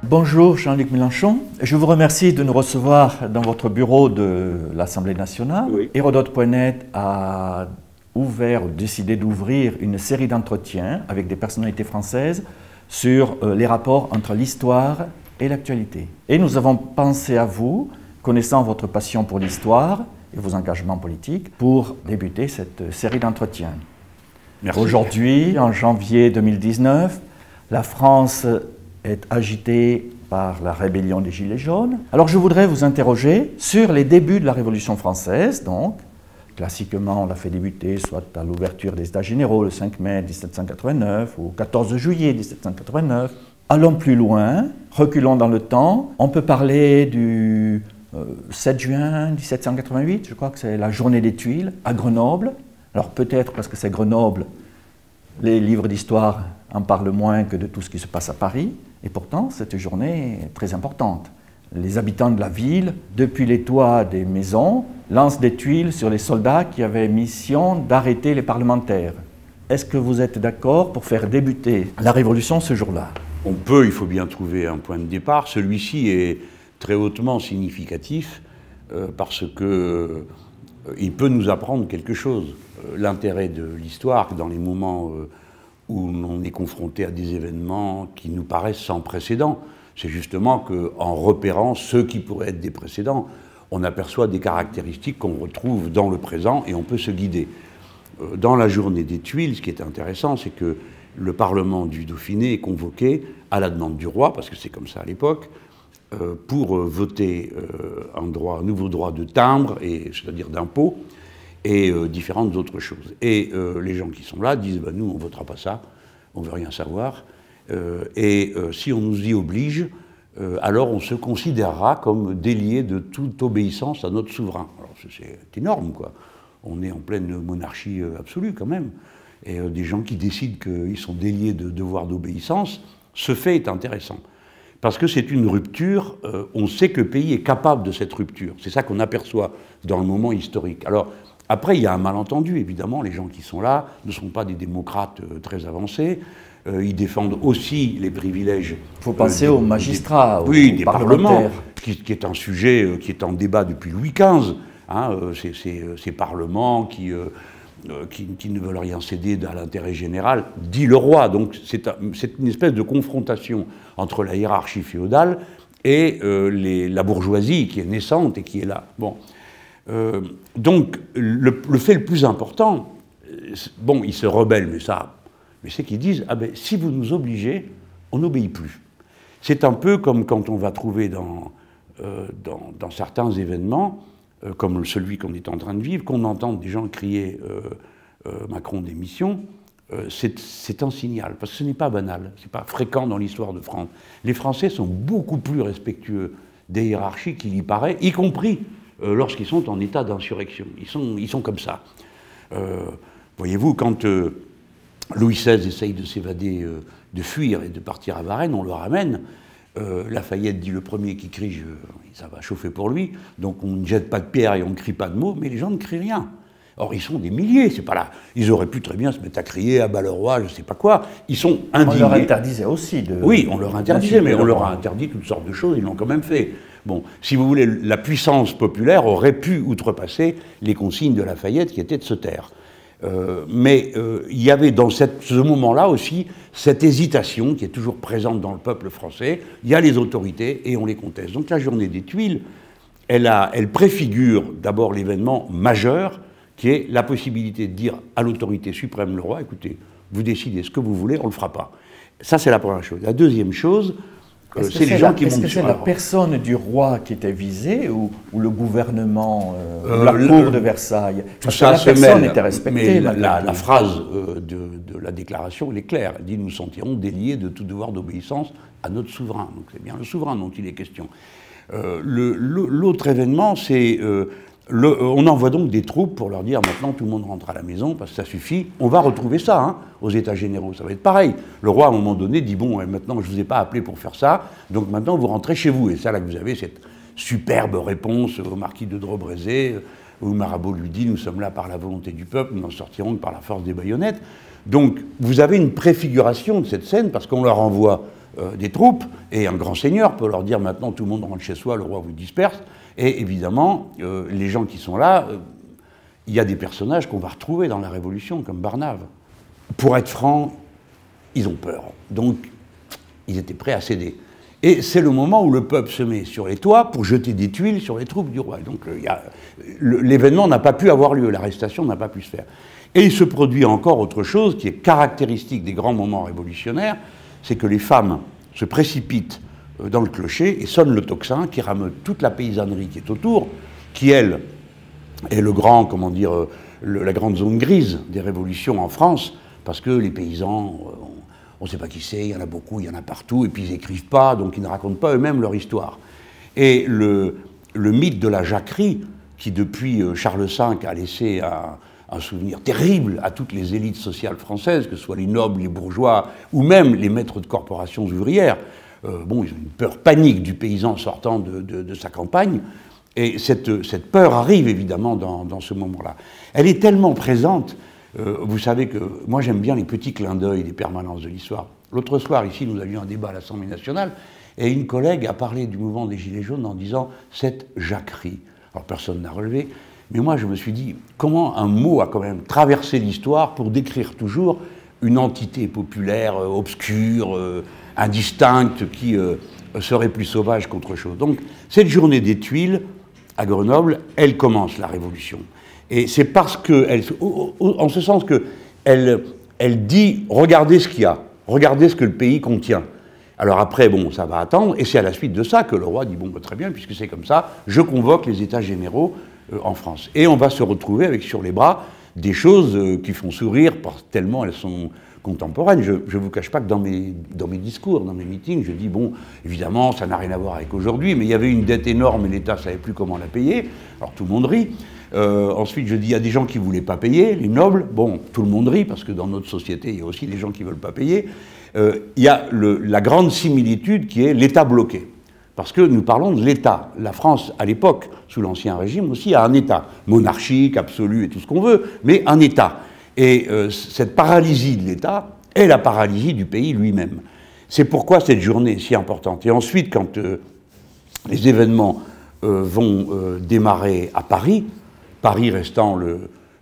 Bonjour Jean-Luc Mélenchon, je vous remercie de nous recevoir dans votre bureau de l'Assemblée nationale. Oui. Hérodote.net a décidé d'ouvrir une série d'entretiens avec des personnalités françaises sur les rapports entre l'histoire et l'actualité. Et nous avons pensé à vous, connaissant votre passion pour l'histoire et vos engagements politiques, pour débuter cette série d'entretiens. Aujourd'hui, en janvier 2019, la France est agitée par la rébellion des Gilets jaunes. Alors je voudrais vous interroger sur les débuts de la Révolution française, donc. Classiquement, on l'a fait débuter soit à l'ouverture des États généraux le 5 mai 1789 ou 14 juillet 1789. Allons plus loin, reculons dans le temps. On peut parler du 7 juin 1788, je crois que c'est la journée des Tuiles, à Grenoble. Alors peut-être parce que c'est Grenoble, les livres d'histoire en parlent moins que de tout ce qui se passe à Paris. Et pourtant, cette journée est très importante. Les habitants de la ville, depuis les toits des maisons, lancent des tuiles sur les soldats qui avaient mission d'arrêter les parlementaires. Est-ce que vous êtes d'accord pour faire débuter la Révolution ce jour-là? Il faut bien trouver un point de départ. Celui-ci est très hautement significatif parce qu'il peut nous apprendre quelque chose. L'intérêt de l'histoire, dans les moments où on est confronté à des événements qui nous paraissent sans précédent, c'est justement qu'en repérant ceux qui pourraient être des précédents, on aperçoit des caractéristiques qu'on retrouve dans le présent et on peut se guider. Dans la journée des Tuiles, ce qui est intéressant, c'est que le Parlement du Dauphiné est convoqué à la demande du roi, parce que c'est comme ça à l'époque, pour voter un nouveau droit de timbre, c'est-à-dire d'impôt, et différentes autres choses. Et les gens qui sont là disent « nous, on ne votera pas ça, on ne veut rien savoir ». Si on nous y oblige, alors on se considérera comme délié de toute obéissance à notre souverain. Alors c'est énorme, quoi. On est en pleine monarchie absolue, quand même. Et des gens qui décident qu'ils sont déliés de devoir d'obéissance, ce fait est intéressant. Parce que c'est une rupture, on sait que le pays est capable de cette rupture. C'est ça qu'on aperçoit dans le moment historique. Alors, après, il y a un malentendu, évidemment. Les gens qui sont là ne sont pas des démocrates très avancés. Ils défendent aussi les privilèges. Il faut penser aux magistrats, des parlements, qui est un sujet qui est en débat depuis Louis XV. Hein, ces parlements qui ne veulent rien céder à l'intérêt général, dit le roi. Donc c'est une espèce de confrontation entre la hiérarchie féodale et la bourgeoisie qui est naissante et qui est là. Bon. Donc le fait le plus important, ils se rebellent, mais c'est qu'ils disent « Ah ben, si vous nous obligez, on n'obéit plus ». C'est un peu comme quand on va trouver dans certains événements, comme celui qu'on est en train de vivre, qu'on entend des gens crier Macron démission, c'est un signal, parce que ce n'est pas banal, ce n'est pas fréquent dans l'histoire de France. Les Français sont beaucoup plus respectueux des hiérarchies qu'il y paraît, y compris lorsqu'ils sont en état d'insurrection. Ils sont comme ça. Voyez-vous, quand Louis XVI essaye de s'évader, de fuir et de partir à Varennes, on le ramène. Lafayette dit le premier qui crie, ça va chauffer pour lui, donc on ne jette pas de pierre et on ne crie pas de mots, mais les gens ne crient rien. Or, ils sont des milliers, c'est pas là. Ils auraient pu très bien se mettre à crier à bas le roi, je ne sais pas quoi. Ils sont indignés. On leur interdisait aussi de... Oui, on leur interdisait, mais on leur a interdit toutes sortes de choses, ils l'ont quand même fait. Bon, si vous voulez, la puissance populaire aurait pu outrepasser les consignes de Lafayette qui étaient de se taire. Il y avait dans ce moment-là aussi cette hésitation qui est toujours présente dans le peuple français. Il y a les autorités et on les conteste. Donc la journée des Tuiles, elle préfigure d'abord l'événement majeur qui est la possibilité de dire à l'autorité suprême, le roi, écoutez, vous décidez ce que vous voulez, on ne le fera pas. Ça, c'est la première chose. La deuxième chose, c'est les gens qui montent sur... Est-ce que c'est la personne du roi qui était visée ou le gouvernement, la cour de Versailles? Tout ça la personne était respectée. Mais la phrase de la déclaration, elle est claire. Elle dit « Nous sentirons déliés de tout devoir d'obéissance à notre souverain ». Donc c'est bien le souverain dont il est question. L'autre événement, c'est... on envoie donc des troupes pour leur dire maintenant tout le monde rentre à la maison parce que ça suffit. On va retrouver ça aux États généraux, ça va être pareil. Le roi à un moment donné dit bon maintenant je ne vous ai pas appelé pour faire ça, donc maintenant vous rentrez chez vous. Et ça là que vous avez cette superbe réponse au marquis de Drobrezé où Marabeau lui dit nous sommes là par la volonté du peuple, nous n'en sortirons que par la force des baïonnettes. Donc vous avez une préfiguration de cette scène parce qu'on leur envoie des troupes, et un grand seigneur peut leur dire maintenant tout le monde rentre chez soi, le roi vous disperse, et évidemment, les gens qui sont là, il y a des personnages qu'on va retrouver dans la Révolution, comme Barnave. Pour être franc, ils ont peur, donc ils étaient prêts à céder. Et c'est le moment où le peuple se met sur les toits pour jeter des tuiles sur les troupes du roi. Donc l'événement n'a pas pu avoir lieu, l'arrestation n'a pas pu se faire. Et il se produit encore autre chose qui est caractéristique des grands moments révolutionnaires, c'est que les femmes se précipitent dans le clocher et sonnent le tocsin qui rameute toute la paysannerie qui est autour, qui elle est le grand, comment dire, la grande zone grise des révolutions en France, parce que les paysans, on ne sait pas qui c'est, il y en a beaucoup, il y en a partout, et puis ils n'écrivent pas, donc ils ne racontent pas eux-mêmes leur histoire. Et le mythe de la jacquerie, qui depuis Charles V a laissé un souvenir terrible à toutes les élites sociales françaises, que ce soit les nobles, les bourgeois, ou même les maîtres de corporations ouvrières, bon, ils ont une peur panique du paysan sortant de sa campagne, et cette peur arrive évidemment dans ce moment-là. Elle est tellement présente. Vous savez que moi j'aime bien les petits clins d'œil des permanences de l'histoire. L'autre soir, ici, nous avions un débat à l'Assemblée nationale et une collègue a parlé du mouvement des Gilets jaunes en disant « cette jacquerie ». Alors personne n'a relevé, mais moi je me suis dit comment un mot a quand même traversé l'histoire pour décrire toujours une entité populaire, obscure, indistincte, qui serait plus sauvage qu'autre chose. Donc cette journée des Tuiles, à Grenoble, elle commence la Révolution. Et c'est parce qu'elle, en ce sens qu'elle dit « regardez ce qu'il y a, regardez ce que le pays contient ». Alors après, bon, ça va attendre, et c'est à la suite de ça que le roi dit « bon, bah, très bien, puisque c'est comme ça, je convoque les États généraux en France ». Et on va se retrouver avec sur les bras des choses qui font sourire, tellement elles sont contemporaines. Je ne vous cache pas que dans mes discours, dans mes meetings, je dis « bon, évidemment, ça n'a rien à voir avec aujourd'hui, mais il y avait une dette énorme et l'État ne savait plus comment la payer ». Alors tout le monde rit. Ensuite, je dis, il y a des gens qui ne voulaient pas payer, les nobles. Bon, tout le monde rit, parce que dans notre société, il y a aussi des gens qui ne veulent pas payer. Il y a la grande similitude qui est l'État bloqué. Parce que nous parlons de l'État. La France, à l'époque, sous l'Ancien Régime, aussi a un État. Monarchique, absolu et tout ce qu'on veut, mais un État. Et cette paralysie de l'État est la paralysie du pays lui-même. C'est pourquoi cette journée est si importante. Et ensuite, quand les événements vont démarrer à Paris, Paris restant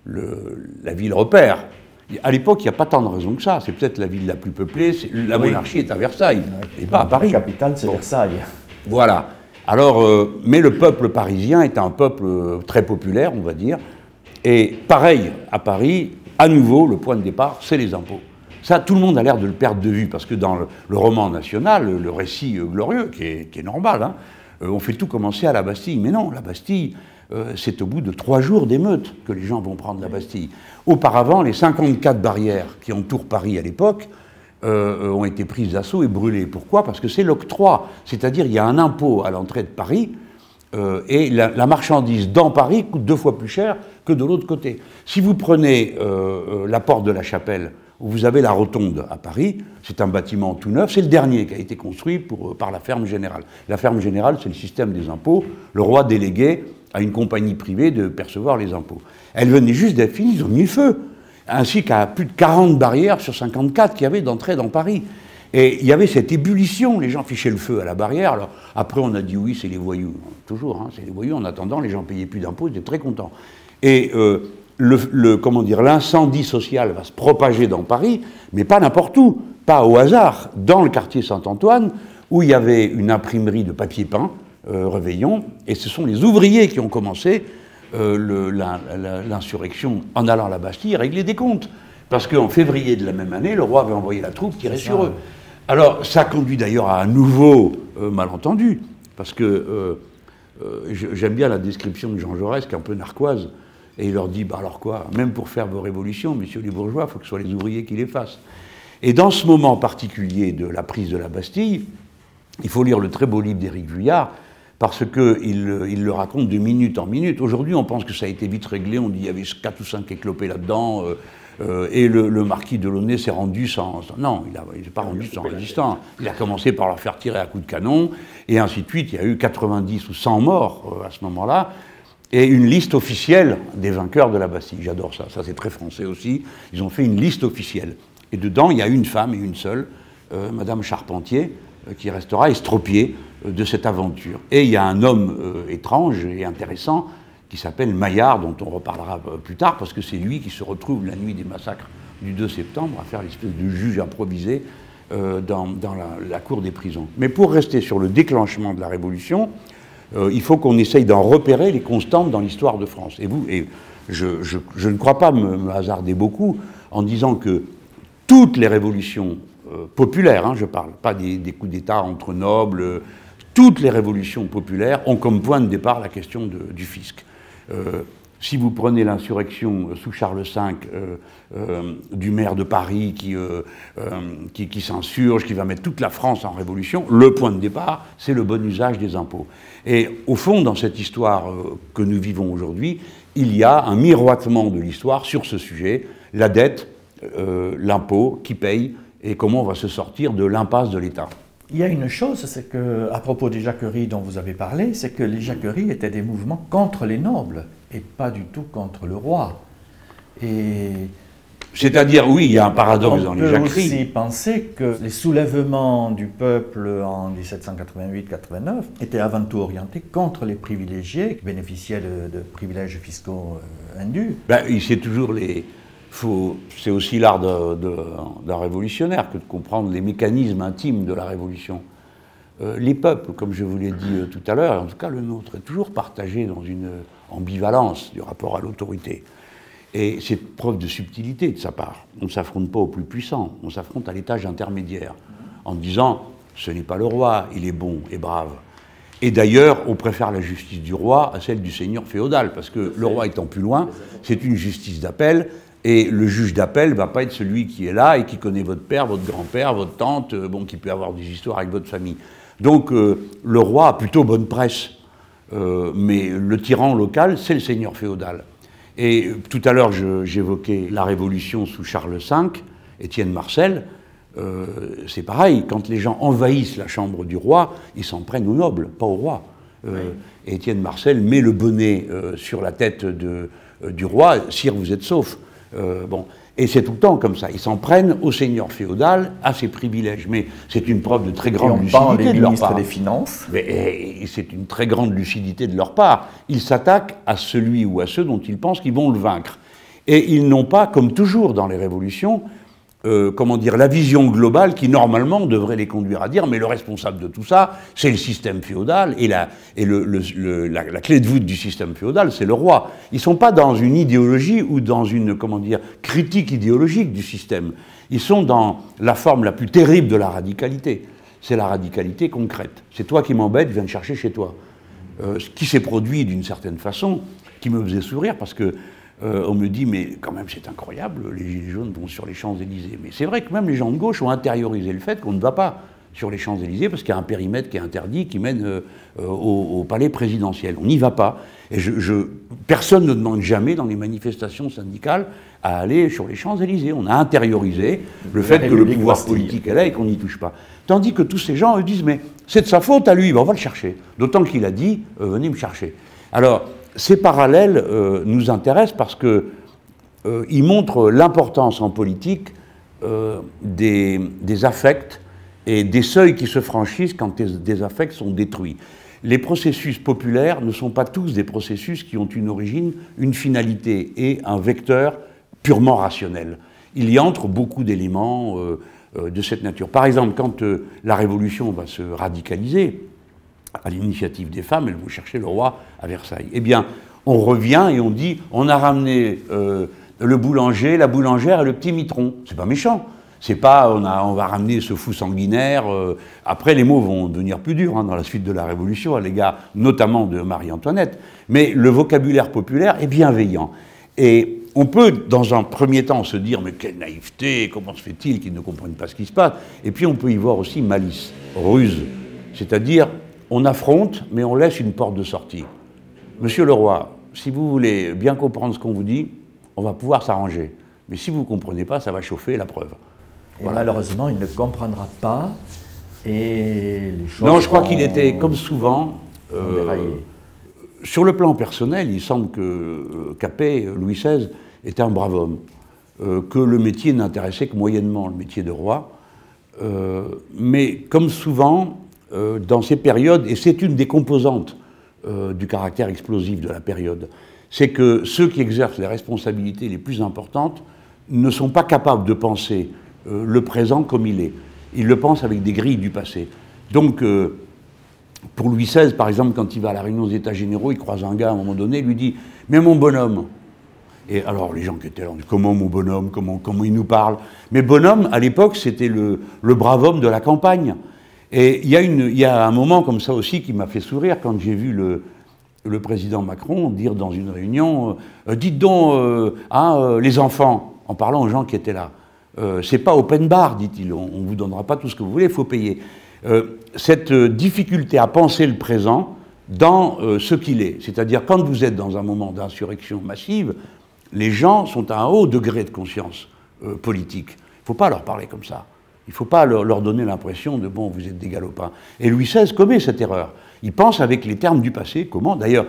la ville repère. À l'époque, il n'y a pas tant de raisons que ça. C'est peut-être la ville la plus peuplée. La monarchie est à Versailles, et pas à Paris. La capitale, c'est Versailles. Voilà. Alors, mais le peuple parisien est un peuple très populaire, on va dire. Et pareil, à Paris, à nouveau, le point de départ, c'est les impôts. Ça, tout le monde a l'air de le perdre de vue, parce que dans le roman national, le récit glorieux, qui est normal, hein, on fait tout commencer à la Bastille. Mais non, la Bastille, c'est au bout de 3 jours d'émeute que les gens vont prendre la Bastille. Auparavant, les 54 barrières qui entourent Paris à l'époque ont été prises d'assaut et brûlées. Pourquoi? Parce que c'est l'octroi. C'est-à-dire, il y a un impôt à l'entrée de Paris et la marchandise dans Paris coûte 2 fois plus cher que de l'autre côté. Si vous prenez la porte de la Chapelle, où vous avez la Rotonde à Paris, c'est un bâtiment tout neuf, c'est le dernier qui a été construit par la ferme générale. La ferme générale, c'est le système des impôts. Le roi déléguait à une compagnie privée de percevoir les impôts. Elle venait juste d'être finie, ils ont mis le feu, ainsi qu'à plus de 40 barrières sur 54 qu'il y avait d'entrée dans Paris. Et il y avait cette ébullition, les gens fichaient le feu à la barrière. Alors après, on a dit oui, c'est les voyous. Toujours, hein, c'est les voyous. En attendant, les gens ne payaient plus d'impôts, ils étaient très contents. Et comment dire, l'incendie social va se propager dans Paris, mais pas n'importe où, pas au hasard, dans le quartier Saint-Antoine, où il y avait une imprimerie de papier peint, Réveillon, et ce sont les ouvriers qui ont commencé l'insurrection en allant à la Bastille régler des comptes. Parce qu'en février de la même année, le roi avait envoyé la troupe tirer sur eux. Alors, ça conduit d'ailleurs à un nouveau malentendu, parce que j'aime bien la description de Jean Jaurès, qui est un peu narquoise, et il leur dit, bah alors quoi, même pour faire vos révolutions, messieurs les bourgeois, il faut que ce soit les ouvriers qui les fassent. Et dans ce moment particulier de la prise de la Bastille, il faut lire le très beau livre d'Éric Vuillard, parce qu'il le raconte de minute en minute. Aujourd'hui, on pense que ça a été vite réglé, on dit qu'il y avait 4 ou 5 éclopés là-dedans, et le marquis de Launay s'est rendu sans... Non, il n'est pas rendu sans résistant. Il a commencé par leur faire tirer à coups de canon, et ainsi de suite. Il y a eu 90 ou 100 morts à ce moment-là, et une liste officielle des vainqueurs de la Bastille. J'adore ça, ça c'est très français aussi. Ils ont fait une liste officielle. Et dedans, il y a une femme et une seule, Madame Charpentier, qui restera estropié de cette aventure. Et il y a un homme étrange et intéressant qui s'appelle Maillard, dont on reparlera plus tard, parce que c'est lui qui se retrouve la nuit des massacres du 2 septembre à faire l'espèce de juge improvisé dans la cour des prisons. Mais pour rester sur le déclenchement de la Révolution, il faut qu'on essaye d'en repérer les constantes dans l'histoire de France. Et je ne crois pas me hasarder beaucoup en disant que toutes les révolutions populaires, hein, je parle pas des coups d'État entre nobles, toutes les révolutions populaires ont comme point de départ la question du fisc. Si vous prenez l'insurrection sous Charles V du maire de Paris qui s'insurge, qui va mettre toute la France en révolution, le point de départ, c'est le bon usage des impôts. Et au fond, dans cette histoire que nous vivons aujourd'hui, il y a un miroitement de l'histoire sur ce sujet, la dette, l'impôt, qui paye, et comment on va se sortir de l'impasse de l'État. Il y a une chose, c'est que, à propos des jacqueries dont vous avez parlé, c'est que les jacqueries étaient des mouvements contre les nobles et pas du tout contre le roi. Et c'est-à-dire, oui, il y a un paradoxe dans les jacqueries. On peut aussi penser que les soulèvements du peuple en 1788-89 étaient avant tout orientés contre les privilégiés qui bénéficiaient de privilèges fiscaux indus. Ben, c'est toujours c'est aussi l'art d'un révolutionnaire que de comprendre les mécanismes intimes de la révolution. Les peuples, comme je vous l'ai dit tout à l'heure, en tout cas le nôtre, est toujours partagé dans une ambivalence du rapport à l'autorité. Et c'est preuve de subtilité de sa part. On ne s'affronte pas au plus puissant, on s'affronte à l'étage intermédiaire, en disant « ce n'est pas le roi, il est bon et brave ». Et d'ailleurs, on préfère la justice du roi à celle du seigneur féodal, parce que le roi étant plus loin, c'est une justice d'appel, et le juge d'appel ne va pas être celui qui est là et qui connaît votre père, votre grand-père, votre tante, bon, qui peut avoir des histoires avec votre famille. Donc le roi a plutôt bonne presse, mais le tyran local, c'est le seigneur féodal. Et tout à l'heure, j'évoquais la Révolution sous Charles V, Étienne Marcel. C'est pareil, quand les gens envahissent la chambre du roi, ils s'en prennent aux nobles, pas au roi. Et Étienne Marcel met le bonnet sur la tête du roi, « Sire, vous êtes sauf ». Bon. Et c'est tout le temps comme ça. Ils s'en prennent au seigneur féodal, à ses privilèges. Mais c'est une preuve de très grande lucidité de leur part. Des Finances. Et c'est une très grande lucidité de leur part. Ils s'attaquent à celui ou à ceux dont ils pensent qu'ils vont le vaincre. Et ils n'ont pas, comme toujours dans les révolutions, comment dire, la vision globale qui normalement devrait les conduire à dire mais le responsable de tout ça, c'est le système féodal et la clé de voûte du système féodal, c'est le roi. Ils ne sont pas dans une idéologie ou dans une, comment dire, critique idéologique du système. Ils sont dans la forme la plus terrible de la radicalité. C'est la radicalité concrète. C'est toi qui m'embête, viens me chercher chez toi. Ce qui s'est produit d'une certaine façon, qui me faisait sourire parce que on me dit, mais quand même c'est incroyable, les Gilets jaunes vont sur les Champs-Élysées. Mais c'est vrai que même les gens de gauche ont intériorisé le fait qu'on ne va pas sur les Champs-Élysées parce qu'il y a un périmètre qui est interdit, qui mène au palais présidentiel. On n'y va pas. Et personne ne demande jamais dans les manifestations syndicales à aller sur les Champs-Élysées. On a intériorisé le fait que le pouvoir politique est là et qu'on n'y touche pas. Tandis que tous ces gens, eux, disent, mais c'est de sa faute à lui, ben on va le chercher. D'autant qu'il a dit, venez me chercher. Alors, ces parallèles nous intéressent parce qu'ils montrent l'importance en politique des affects et des seuils qui se franchissent quand des affects sont détruits. Les processus populaires ne sont pas tous des processus qui ont une origine, une finalité et un vecteur purement rationnel. Il y entre beaucoup d'éléments de cette nature. Par exemple, quand la Révolution va se radicaliser, à l'initiative des femmes, elles vont chercher le roi à Versailles. Eh bien, on revient et on dit, on a ramené le boulanger, la boulangère et le petit mitron. C'est pas méchant. C'est pas, on va ramener ce fou sanguinaire. Après, les mots vont devenir plus durs dans la suite de la Révolution, à l'égard notamment de Marie-Antoinette. Mais le vocabulaire populaire est bienveillant. Et on peut, dans un premier temps, se dire, mais quelle naïveté, comment se fait-il qu'ils ne comprennent pas ce qui se passe? Et puis on peut y voir aussi malice, ruse. C'est-à-dire, on affronte, mais on laisse une porte de sortie. Monsieur le roi, si vous voulez bien comprendre ce qu'on vous dit, on va pouvoir s'arranger. Mais si vous ne comprenez pas, ça va chauffer, la preuve. Et voilà. Malheureusement, il ne comprendra pas. Et les choses non, je crois qu'il était, comme souvent, sur le plan personnel, il semble que Capet, Louis XVI, était un brave homme. Que le métier n'intéressait que moyennement le métier de roi. Mais comme souvent, dans ces périodes, et c'est une des composantes du caractère explosif de la période, c'est que ceux qui exercent les responsabilités les plus importantes ne sont pas capables de penser le présent comme il est. Ils le pensent avec des grilles du passé. Donc, pour Louis XVI, par exemple, quand il va à la réunion des États généraux, il croise un gars à un moment donné, il lui dit « Mais mon bonhomme !» Et alors, les gens qui étaient là, on dit « Comment mon bonhomme, comment il nous parle ?» Mais bonhomme, à l'époque, c'était le brave homme de la campagne. Et il y a un moment comme ça aussi qui m'a fait sourire quand j'ai vu le président Macron dire dans une réunion « Dites donc, les enfants », en parlant aux gens qui étaient là. C'est pas open bar, dit-il, on ne vous donnera pas tout ce que vous voulez, il faut payer. Cette difficulté à penser le présent dans ce qu'il est, c'est-à-dire quand vous êtes dans un moment d'insurrection massive, les gens sont à un haut degré de conscience politique. Il ne faut pas leur parler comme ça. Il ne faut pas leur donner l'impression de « bon, vous êtes des galopins ». Et Louis XVI commet cette erreur. Il pense avec les termes du passé. Comment ? D'ailleurs,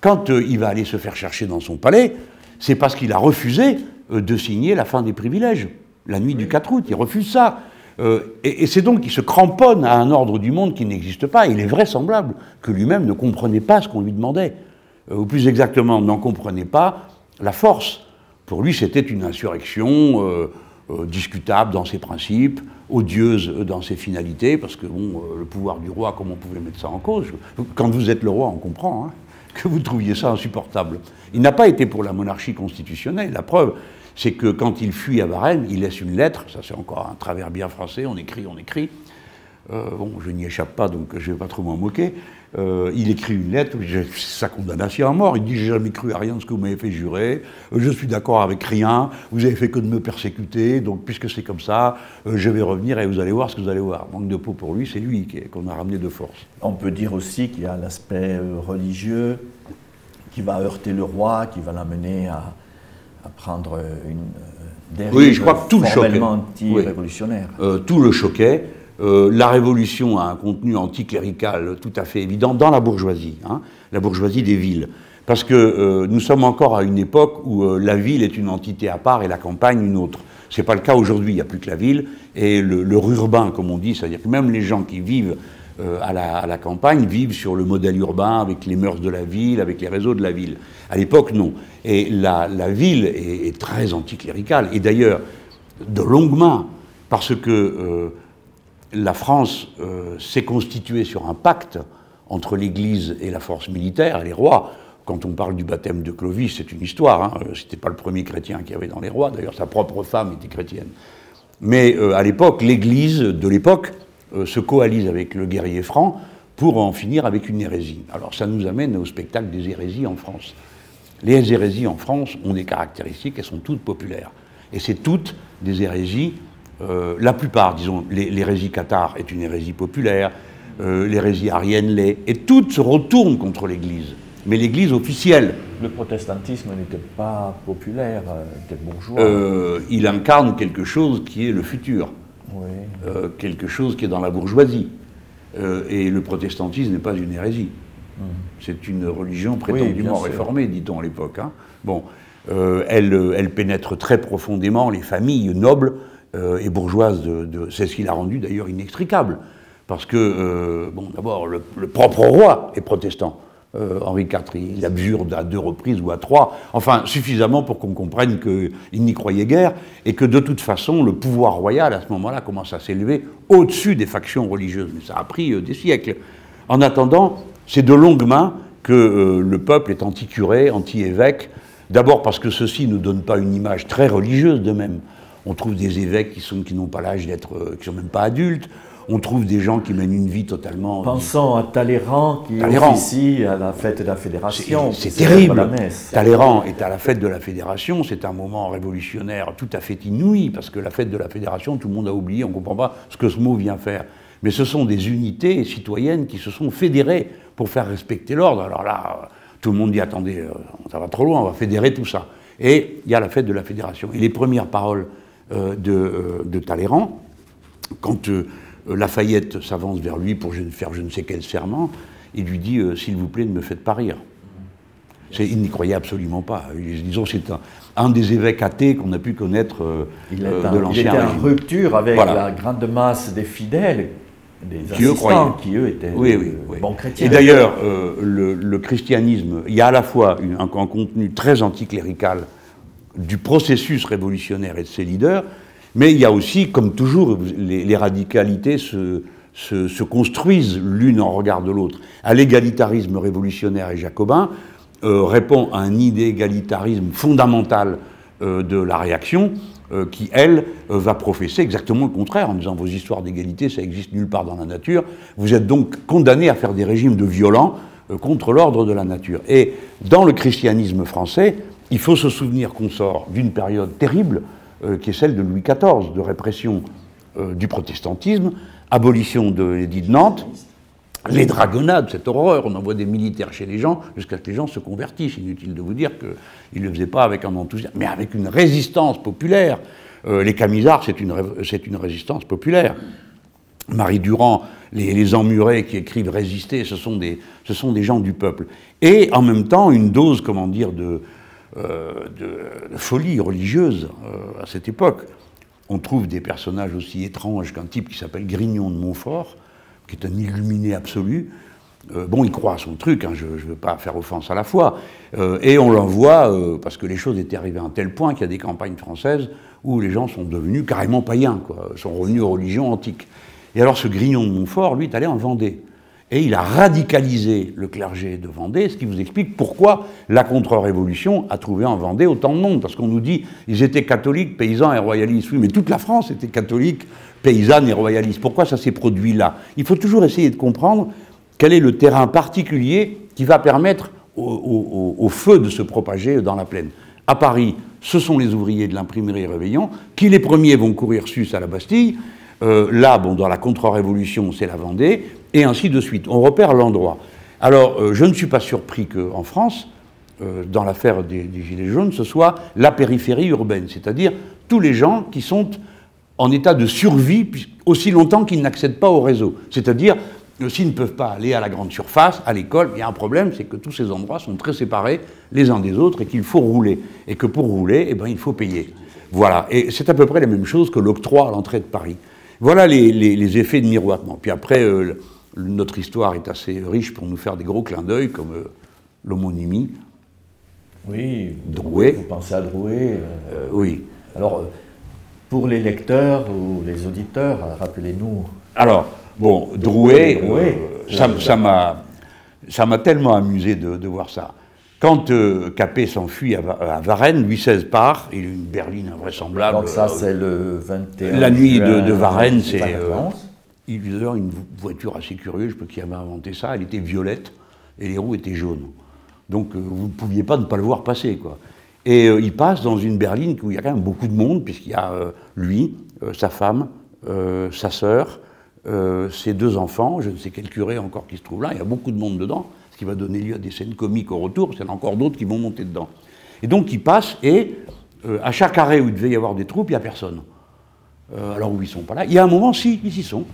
quand il va aller se faire chercher dans son palais, c'est parce qu'il a refusé de signer la fin des privilèges. La nuit du 4 août, il refuse ça. Et c'est donc qu'il se cramponne à un ordre du monde qui n'existe pas. Il est vraisemblable que lui-même ne comprenait pas ce qu'on lui demandait. Ou plus exactement, n'en comprenait pas la force. Pour lui, c'était une insurrection discutable dans ses principes, odieuse dans ses finalités, parce que bon, le pouvoir du roi, comment on pouvait mettre ça en cause? Quand vous êtes le roi, on comprend hein, que vous trouviez ça insupportable. Il n'a pas été pour la monarchie constitutionnelle. La preuve, c'est que quand il fuit à Varennes, il laisse une lettre, ça c'est encore un travers bien français, on écrit. Bon, je n'y échappe pas, donc je ne vais pas trop m'en moquer. Il écrit une lettre, sa condamnation à mort, il dit « J'ai jamais cru à rien de ce que vous m'avez fait jurer, je suis d'accord avec rien, vous avez fait que de me persécuter, donc puisque c'est comme ça, je vais revenir et vous allez voir ce que vous allez voir. » Manque de peau pour lui, c'est lui qu'on a ramené de force. On peut dire aussi qu'il y a l'aspect religieux qui va heurter le roi, qui va l'amener à prendre une dérive oui, je crois que tout formellement anti-révolutionnaire. Oui. Tout le choquait. La révolution a un contenu anticlérical tout à fait évident dans la bourgeoisie, hein, la bourgeoisie des villes. Parce que nous sommes encore à une époque où la ville est une entité à part et la campagne une autre. Ce n'est pas le cas aujourd'hui, il n'y a plus que la ville. Et le rurbain, comme on dit, c'est-à-dire que même les gens qui vivent à la campagne vivent sur le modèle urbain, avec les mœurs de la ville, avec les réseaux de la ville. À l'époque, non. Et la ville est très anticléricale. Et d'ailleurs, de longue main, parce que la France s'est constituée sur un pacte entre l'Église et la force militaire, et les rois. Quand on parle du baptême de Clovis, c'est une histoire. Hein. C'était pas le premier chrétien qu'il y avait dans les rois. D'ailleurs, sa propre femme était chrétienne. Mais à l'époque, l'Église de l'époque se coalise avec le guerrier franc pour en finir avec une hérésie. Alors ça nous amène au spectacle des hérésies en France. Les hérésies en France ont des caractéristiques, elles sont toutes populaires. Et c'est toutes des hérésies, la plupart, disons, l'hérésie cathare est une hérésie populaire, l'hérésie arienne l'est, et toutes se retournent contre l'Église. Mais l'Église officielle. Le protestantisme n'était pas populaire des bourgeois. Il incarne quelque chose qui est le futur. Oui. Quelque chose qui est dans la bourgeoisie. Et le protestantisme n'est pas une hérésie. C'est une religion prétendument réformée, dit-on à l'époque. Hein. Bon, elle pénètre très profondément les familles nobles et bourgeoises c'est ce qui l'a rendu d'ailleurs inextricable. Parce que, bon, d'abord, le propre roi est protestant. Henri IV, il abjure à 2 reprises ou à 3, enfin suffisamment pour qu'on comprenne qu'il n'y croyait guère et que de toute façon le pouvoir royal à ce moment-là commence à s'élever au-dessus des factions religieuses. Mais ça a pris des siècles. En attendant, c'est de longue main que le peuple est anti-curé, anti-évêque, d'abord parce que ceux-ci ne donnent pas une image très religieuse d'eux-mêmes. On trouve des évêques qui n'ont pas l'âge d'être, qui ne sont même pas adultes. On trouve des gens qui mènent une vie totalement... Pensons à Talleyrand qui officie à la fête de la Fédération. C'est terrible. Talleyrand est à la fête de la Fédération, c'est un moment révolutionnaire tout à fait inouï, parce que la fête de la Fédération, tout le monde a oublié, on ne comprend pas ce que ce mot vient faire. Mais ce sont des unités citoyennes qui se sont fédérées pour faire respecter l'ordre. Alors là, tout le monde dit, attendez, ça va trop loin, on va fédérer tout ça. Et il y a la fête de la Fédération. Et les premières paroles de Talleyrand, quand... Lafayette s'avance vers lui pour faire je ne sais quel serment, il lui dit « S'il vous plaît, ne me faites pas rire ». Il n'y croyait absolument pas. Disons, c'est un des évêques athées qu'on a pu connaître de l'ancien régime. Il était en rupture avec la grande masse des fidèles, des assistants qui, eux, étaient bons chrétiens. Et d'ailleurs, le christianisme, il y a à la fois un contenu très anticlérical du processus révolutionnaire et de ses leaders, mais il y a aussi, comme toujours, les radicalités se construisent l'une en regard de l'autre. À l'égalitarisme révolutionnaire et jacobin répond à un idégalitarisme fondamental de la réaction qui, elle, va professer exactement le contraire en disant vos histoires d'égalité, ça existe nulle part dans la nature, vous êtes donc condamnés à faire des régimes de violents contre l'ordre de la nature. Et dans le christianisme français, il faut se souvenir qu'on sort d'une période terrible qui est celle de Louis XIV, de répression du protestantisme, abolition de l'édit de Nantes, les dragonnades, cette horreur, on envoie des militaires chez les gens jusqu'à ce que les gens se convertissent. Inutile de vous dire qu'ils ne le faisaient pas avec un enthousiasme, mais avec une résistance populaire. Les Camisards, c'est une résistance populaire. Marie Durand, les Emmurés qui écrivent Résister, ce sont des gens du peuple. Et en même temps, une dose, comment dire, de folie religieuse à cette époque. On trouve des personnages aussi étranges qu'un type qui s'appelle Grignon de Montfort, qui est un illuminé absolu. Bon, il croit à son truc, hein, je ne veux pas faire offense à la foi. Et on l'envoie, parce que les choses étaient arrivées à un tel point qu'il y a des campagnes françaises où les gens sont devenus carrément païens, quoi, sont revenus aux religions antiques. Et alors ce Grignon de Montfort, lui, est allé en Vendée. Et il a radicalisé le clergé de Vendée, ce qui vous explique pourquoi la contre-révolution a trouvé en Vendée autant de monde. Parce qu'on nous dit ils étaient catholiques, paysans et royalistes. Oui, mais toute la France était catholique, paysanne et royaliste. Pourquoi ça s'est produit là? Il faut toujours essayer de comprendre quel est le terrain particulier qui va permettre au feu de se propager dans la plaine. À Paris, ce sont les ouvriers de l'imprimerie Réveillon qui, les premiers, vont courir sus à la Bastille. Là, bon, dans la contre-révolution, c'est la Vendée, et ainsi de suite. On repère l'endroit. Alors, je ne suis pas surpris qu'en France, dans l'affaire des Gilets jaunes, ce soit la périphérie urbaine, c'est-à-dire tous les gens qui sont en état de survie aussi longtemps qu'ils n'accèdent pas au réseau. C'est-à-dire, s'ils ne peuvent pas aller à la grande surface, à l'école, il y a un problème, c'est que tous ces endroits sont très séparés les uns des autres et qu'il faut rouler. Et que pour rouler, eh ben, il faut payer. Voilà. Et c'est à peu près la même chose que l'octroi à l'entrée de Paris. Voilà les effets de miroitement. Puis après, notre histoire est assez riche pour nous faire des gros clins d'œil, comme l'homonymie. Oui, Drouet. Vous pensez à Drouet. Oui. Alors, pour les lecteurs ou les auditeurs, rappelez-nous. Alors, bon, Drouet, ça m'a tellement amusé de voir ça. Quand Capet s'enfuit à Varennes, Louis XVI part, il a une berline invraisemblable. Donc ça, c'est le 21 La nuit juin de Varennes, c'est... il y a d'ailleurs une voiture assez curieuse, je sais pas qui avait inventé ça, elle était violette et les roues étaient jaunes. Donc vous ne pouviez pas ne pas le voir passer, quoi. Et il passe dans une berline où il y a quand même beaucoup de monde, puisqu'il y a lui, sa femme, sa sœur, ses deux enfants, je ne sais quel curé encore qui se trouve là, il y a beaucoup de monde dedans, ce qui va donner lieu à des scènes comiques au retour, parce qu'il y en a encore d'autres qui vont monter dedans. Et donc il passe, et à chaque arrêt où il devait y avoir des troupes, il n'y a personne. Alors où ils ne sont pas là. Il y a un moment, si, ils y sont.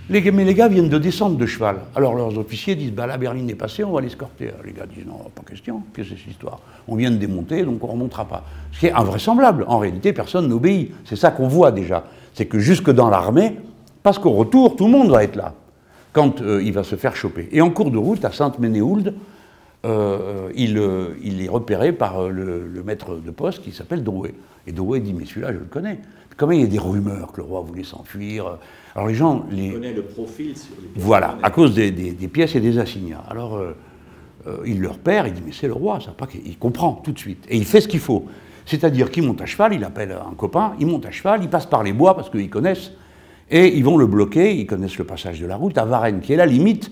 Mais les gars viennent de descendre de cheval. Alors leurs officiers disent, bah la berline est passée, on va l'escorter. Les gars disent, non, pas question, qu'est-ce que c'est cette histoire? On vient de démonter, donc on ne remontera pas. Ce qui est invraisemblable. En réalité, personne n'obéit. C'est ça qu'on voit déjà. C'est que jusque dans l'armée, parce qu'au retour, tout le monde va être là, quand il va se faire choper. Et en cours de route, à Sainte-Ménéhould, il est repéré par le maître de poste qui s'appelle Drouet. Et Drouet dit, mais celui-là, je le connais. Comment il y a des rumeurs que le roi voulait s'enfuir. Alors les gens... On connaît le profil sur les pièces. Voilà, à cause des pièces et des assignats. Alors il le repère, il dit, mais c'est le roi, ça pas il comprend tout de suite. Et il fait ce qu'il faut. C'est-à-dire qu'il monte à cheval, il appelle un copain, il monte à cheval, il passe par les bois parce qu'ils connaissent, et ils vont le bloquer, ils connaissent le passage de la route à Varennes, qui est la limite,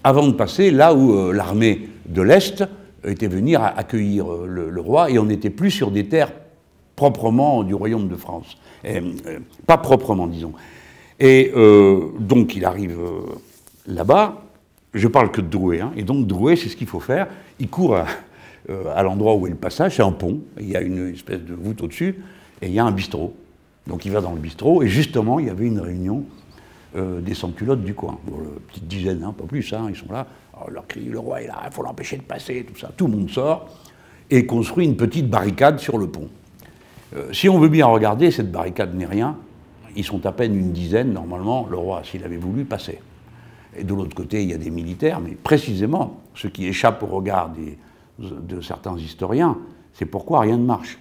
avant de passer là où l'armée de l'Est était venue accueillir le roi, et on n'était plus sur des terres proprement du royaume de France. Pas proprement, disons. Et donc il arrive là-bas, je parle que de Drouet, hein, et donc Drouet, c'est ce qu'il faut faire, il court à l'endroit où est le passage, c'est un pont, il y a une espèce de voûte au-dessus, et il y a un bistrot. Donc il va dans le bistrot, et justement, il y avait une réunion des sans-culottes du coin. Bon, une petite dizaine, hein, pas plus, hein, ils sont là. Alors, leur crie, le roi est là, il faut l'empêcher de passer, tout ça. Tout le monde sort et construit une petite barricade sur le pont. Si on veut bien regarder, cette barricade n'est rien. Ils sont à peine une dizaine, normalement, le roi, s'il avait voulu, passait. Et de l'autre côté, il y a des militaires, mais précisément, ce qui échappe au regard de certains historiens, c'est pourquoi rien ne marche.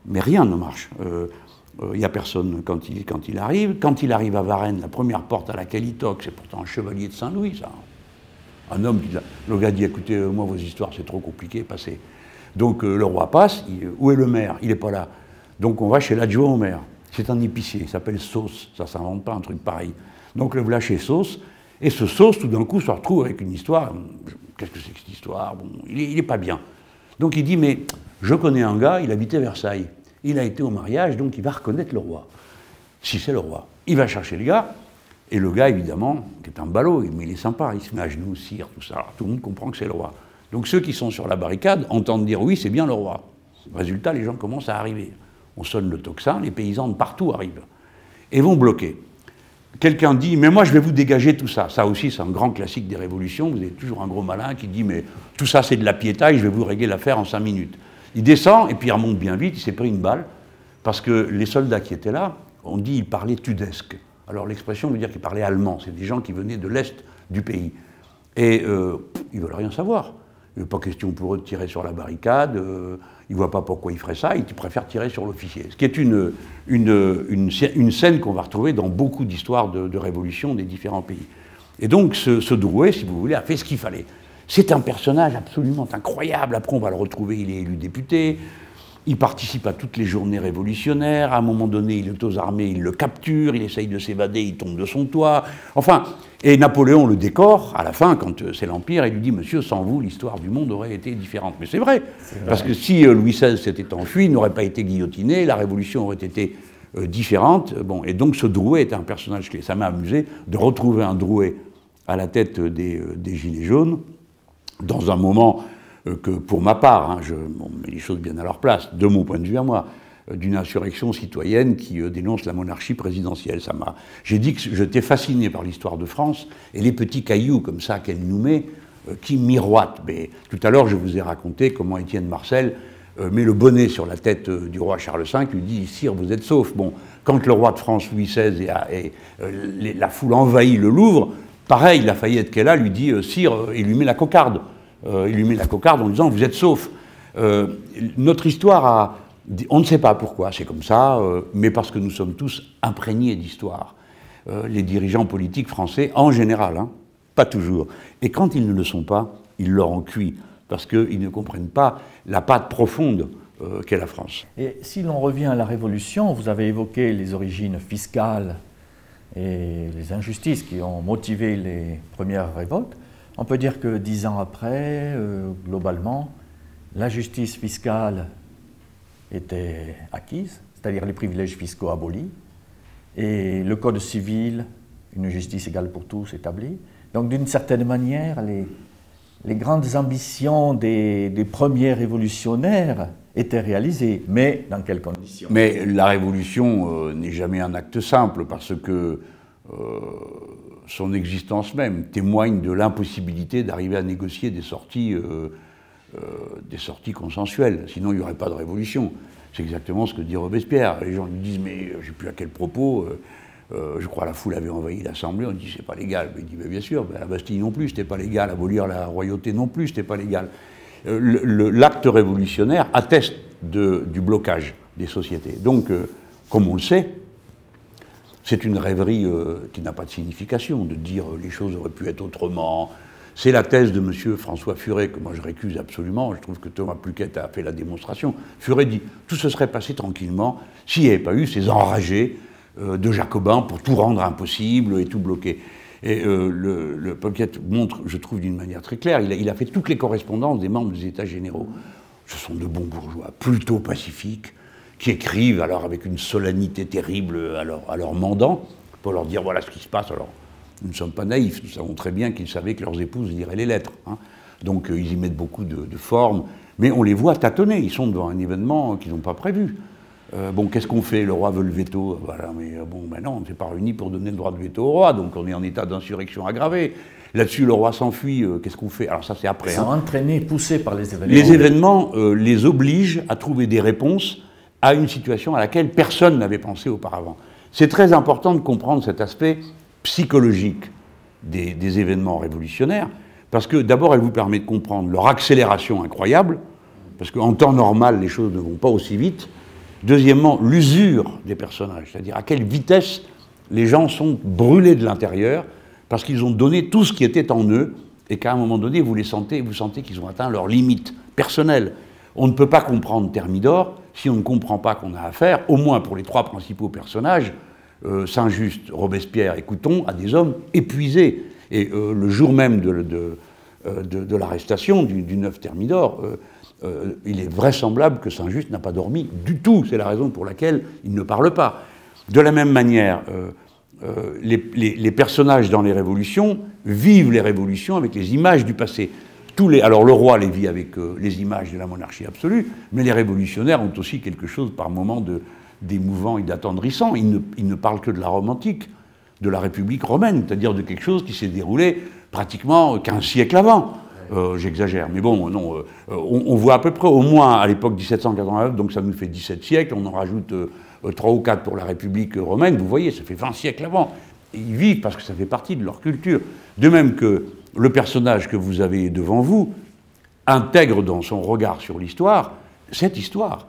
Mais rien ne marche. Il n'y a personne quand il arrive. Quand il arrive à Varennes, la première porte à laquelle il toque, c'est pourtant un chevalier de Saint-Louis, ça. Un homme qui... Le gars dit, écoutez, moi, vos histoires, c'est trop compliqué, passez. Donc le roi passe, où est le maire? Il n'est pas là. Donc on va chez l'adjoint au maire. C'est un épicier, il s'appelle Sauce, ça ne s'invente pas un truc pareil. Donc le voilà chez Sauce, et ce Sauce, tout d'un coup, se retrouve avec une histoire. Qu'est-ce que c'est que cette histoire? Bon, il n'est pas bien. Donc il dit, mais je connais un gars, il habitait Versailles. Il a été au mariage, donc il va reconnaître le roi. Si c'est le roi. Il va chercher le gars, et le gars, évidemment, qui est un ballot, mais il est sympa, il se met à genoux, cire, tout ça. Alors, tout le monde comprend que c'est le roi. Donc ceux qui sont sur la barricade entendent dire, oui, c'est bien le roi. Résultat, les gens commencent à arriver. On sonne le tocsin, les paysans de partout arrivent. Et vont bloquer. Quelqu'un dit, mais moi je vais vous dégager tout ça. Ça aussi, c'est un grand classique des révolutions. Vous avez toujours un gros malin qui dit, mais tout ça c'est de la piétaille, je vais vous régler l'affaire en 5 minutes. Il descend, et puis il remonte bien vite, il s'est pris une balle, parce que les soldats qui étaient là, on dit, ils parlaient tudesque. Alors l'expression veut dire qu'ils parlaient allemand. C'est des gens qui venaient de l'Est du pays. Et ils ne veulent rien savoir. Il n'est pas question pour eux de tirer sur la barricade, ils ne voient pas pourquoi ils feraient ça, ils préfèrent tirer sur l'officier. Ce qui est une scène qu'on va retrouver dans beaucoup d'histoires de révolution des différents pays. Et donc ce Drouet, si vous voulez, a fait ce qu'il fallait. C'est un personnage absolument incroyable, après on va le retrouver, il est élu député, il participe à toutes les journées révolutionnaires, à un moment donné il est aux armées, il le capture, il essaye de s'évader, il tombe de son toit, enfin... Et Napoléon le décore, à la fin, quand c'est l'Empire, il lui dit « Monsieur, sans vous, l'histoire du monde aurait été différente. » Mais c'est vrai, parce que si Louis XVI s'était enfui, il n'aurait pas été guillotiné, la Révolution aurait été différente. Bon, et donc ce Drouet était un personnage clé. Ça m'a amusé de retrouver un Drouet à la tête des Gilets jaunes, dans un moment que, pour ma part, hein, je mets les choses bien à leur place, de mon point de vue à moi, d'une insurrection citoyenne qui dénonce la monarchie présidentielle. J'ai dit que j'étais fasciné par l'histoire de France et les petits cailloux comme ça qu'elle nous met, qui miroitent. Mais tout à l'heure, je vous ai raconté comment Étienne Marcel met le bonnet sur la tête du roi Charles V, lui dit « Sire, vous êtes sauf ». Bon, quand le roi de France, Louis XVI, et la foule envahit le Louvre, pareil, Lafayette qui est là, lui dit « Sire », il lui met la cocarde. Il lui met la cocarde en disant « Vous êtes sauf ». Notre histoire a... On ne sait pas pourquoi, c'est comme ça, mais parce que nous sommes tous imprégnés d'histoire. Les dirigeants politiques français, en général, hein, pas toujours. Et quand ils ne le sont pas, ils leur ont cuit, parce qu'ils ne comprennent pas la patte profonde qu'est la France. Et si l'on revient à la Révolution, vous avez évoqué les origines fiscales et les injustices qui ont motivé les premières révoltes. On peut dire que 10 ans après, globalement, la justice fiscale était acquise, c'est-à-dire les privilèges fiscaux abolis, et le code civil, une justice égale pour tous, établi. Donc d'une certaine manière, les grandes ambitions des premiers révolutionnaires étaient réalisées, mais dans quelles conditions? Mais la révolution n'est jamais un acte simple, parce que son existence même témoigne de l'impossibilité d'arriver à négocier des sorties consensuelles, sinon il n'y aurait pas de révolution. C'est exactement ce que dit Robespierre. Les gens lui disent « mais je ne sais plus à quel propos, je crois la foule avait envahi l'Assemblée », on dit « c'est pas légal ». Il dit « bien sûr, la Bastille non plus, c'était pas légal, abolir la royauté non plus, c'était pas légal ». L'acte révolutionnaire atteste du blocage des sociétés. Donc, comme on le sait, c'est une rêverie qui n'a pas de signification, de dire les choses auraient pu être autrement. C'est la thèse de M. François Furet, que moi je récuse absolument. Je trouve que Thomas Pluquet a fait la démonstration. Furet dit tout se serait passé tranquillement s'il n'y avait pas eu ces enragés de jacobins pour tout rendre impossible et tout bloquer. Et le Pluquet montre, je trouve, d'une manière très claire, il a fait toutes les correspondances des membres des États généraux. Ce sont de bons bourgeois, plutôt pacifiques, qui écrivent alors avec une solennité terrible à leurs mandants, pour leur dire voilà ce qui se passe. Alors, nous ne sommes pas naïfs, nous savons très bien qu'ils savaient que leurs épouses liraient les lettres. Hein. Donc ils y mettent beaucoup de formes, mais on les voit tâtonner, ils sont devant un événement qu'ils n'ont pas prévu. Bon, qu'est-ce qu'on fait? Le roi veut le veto. Voilà, mais bon, ben non, on ne s'est pas réunis pour donner le droit de veto au roi, donc on est en état d'insurrection aggravée. Là-dessus, le roi s'enfuit, qu'est-ce qu'on fait? Alors ça, c'est après. Ils sont entraînés, poussés par les événements. Les événements les obligent à trouver des réponses à une situation à laquelle personne n'avait pensé auparavant. C'est très important de comprendre cet aspect psychologique des événements révolutionnaires, parce que d'abord, elle vous permet de comprendre leur accélération incroyable, parce qu'en temps normal, les choses ne vont pas aussi vite. Deuxièmement, l'usure des personnages, c'est-à-dire à quelle vitesse les gens sont brûlés de l'intérieur, parce qu'ils ont donné tout ce qui était en eux, et qu'à un moment donné, vous sentez qu'ils ont atteint leurs limites personnelles. On ne peut pas comprendre Thermidor si on ne comprend pas qu'on a affaire, au moins pour les trois principaux personnages, Saint-Just, Robespierre et Couthon, à des hommes épuisés. Et le jour même de l'arrestation du 9 Thermidor, il est vraisemblable que Saint-Just n'a pas dormi du tout. C'est la raison pour laquelle il ne parle pas. De la même manière, les personnages dans les révolutions vivent les révolutions avec les images du passé. Alors le roi les vit avec les images de la monarchie absolue, mais les révolutionnaires ont aussi quelque chose par moments d'émouvant et d'attendrissant. Ils ne parlent que de la Rome antique, de la République romaine, c'est-à-dire de quelque chose qui s'est déroulé pratiquement 15 siècles avant. J'exagère, mais bon, non, on voit à peu près, au moins à l'époque 1789, donc ça nous fait 17 siècles, on en rajoute 3 ou 4 pour la République romaine, vous voyez, ça fait 20 siècles avant. Et ils vivent parce que ça fait partie de leur culture. De même que le personnage que vous avez devant vous intègre dans son regard sur l'histoire cette histoire.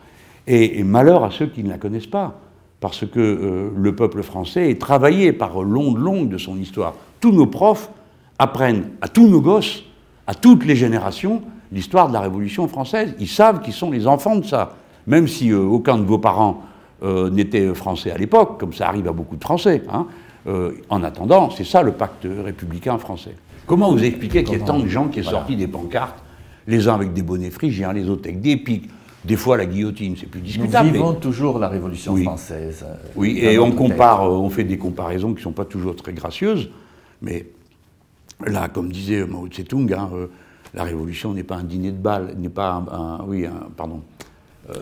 Et malheur à ceux qui ne la connaissent pas, parce que le peuple français est travaillé par l'onde de son histoire. Tous nos profs apprennent à tous nos gosses, à toutes les générations, l'histoire de la Révolution française. Ils savent qu'ils sont les enfants de ça, même si aucun de vos parents n'était français à l'époque, comme ça arrive à beaucoup de Français. Hein. En attendant, c'est ça le pacte républicain français. Comment vous expliquez qu'il y ait tant de gens qui sont sortis des pancartes, les uns avec des bonnets phrygiens, les autres avec des piques, des fois la guillotine, c'est plus discutable. Nous vivons toujours la Révolution française. Oui, et on compare, on fait des comparaisons qui ne sont pas toujours très gracieuses, mais là, comme disait Mao Tse-tung, hein, la Révolution n'est pas un dîner de bal, n'est pas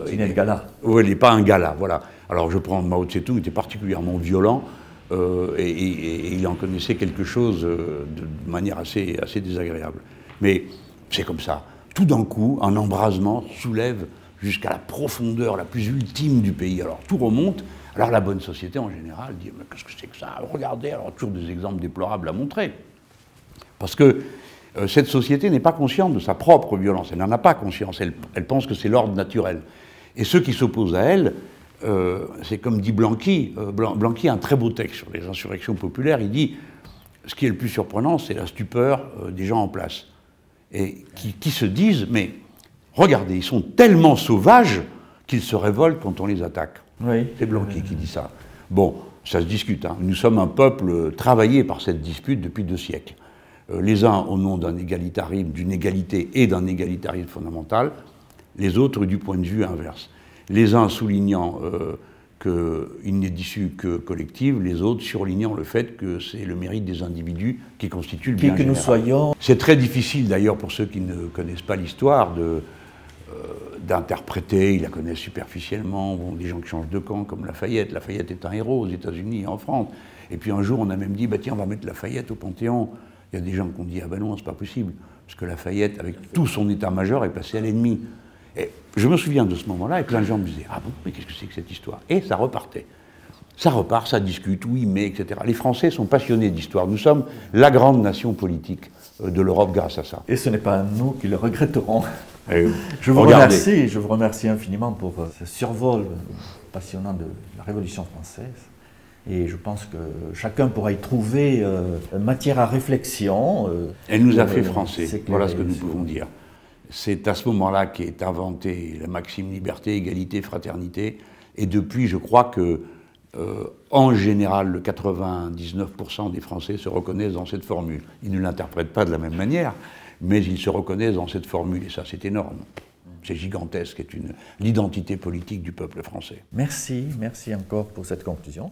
dîner de gala. Oui, elle n'est pas un gala, voilà. Alors je prends Mao Tse-tung, il était particulièrement violent, et il en connaissait quelque chose de manière assez désagréable. Mais c'est comme ça. Tout d'un coup, un embrasement soulève jusqu'à la profondeur la plus ultime du pays. Alors tout remonte. Alors la bonne société en général dit « mais qu'est-ce que c'est que ça? Regardez !» Alors toujours des exemples déplorables à montrer. Parce que cette société n'est pas consciente de sa propre violence. Elle n'en a pas conscience. Elle pense que c'est l'ordre naturel. Et ceux qui s'opposent à elle, c'est comme dit Blanqui. Blanqui a un très beau texte sur les insurrections populaires. Il dit « ce qui est le plus surprenant, c'est la stupeur des gens en place. » Et qui se disent « mais regardez, ils sont tellement sauvages qu'ils se révoltent quand on les attaque. » Oui. C'est Blanqui qui dit ça. Bon, ça se discute. Hein. Nous sommes un peuple travaillé par cette dispute depuis 2 siècles. Les uns au nom d'un égalitarisme, d'une égalité et d'un égalitarisme fondamental, les autres du point de vue inverse. Les uns soulignant qu'il n'est d'issue que collective, les autres surlignant le fait que c'est le mérite des individus qui constitue le bien général. Qui que nous soyons. C'est très difficile d'ailleurs pour ceux qui ne connaissent pas l'histoire d'interpréter, ils la connaissent superficiellement, bon, des gens qui changent de camp comme Lafayette. Lafayette est un héros aux États-Unis et en France. Et puis un jour on a même dit, bah tiens, on va mettre Lafayette au Panthéon. Il y a des gens qui ont dit, ah ben non, c'est pas possible, parce que Lafayette, avec tout son état-major, est passé à l'ennemi. Et je me souviens de ce moment-là, et plein de gens me disaient, ah bon, mais qu'est-ce que c'est que cette histoire? Et ça repartait. Ça repart, ça discute, oui, mais, etc. Les Français sont passionnés d'histoire. Nous sommes la grande nation politique de l'Europe grâce à ça. Et ce n'est pas nous qui le regretterons. Je vous remercie infiniment pour ce survol passionnant de la Révolution française. Et je pense que chacun pourra y trouver matière à réflexion. Elle nous a fait français, voilà ce que nous pouvons dire. C'est à ce moment-là qu'est inventée la maxime liberté, égalité, fraternité. Et depuis, je crois que, en général, le 99% des Français se reconnaissent dans cette formule. Ils ne l'interprètent pas de la même manière, mais ils se reconnaissent dans cette formule. Et ça, c'est énorme. C'est gigantesque, c'est l'identité politique du peuple français. Merci encore pour cette conclusion.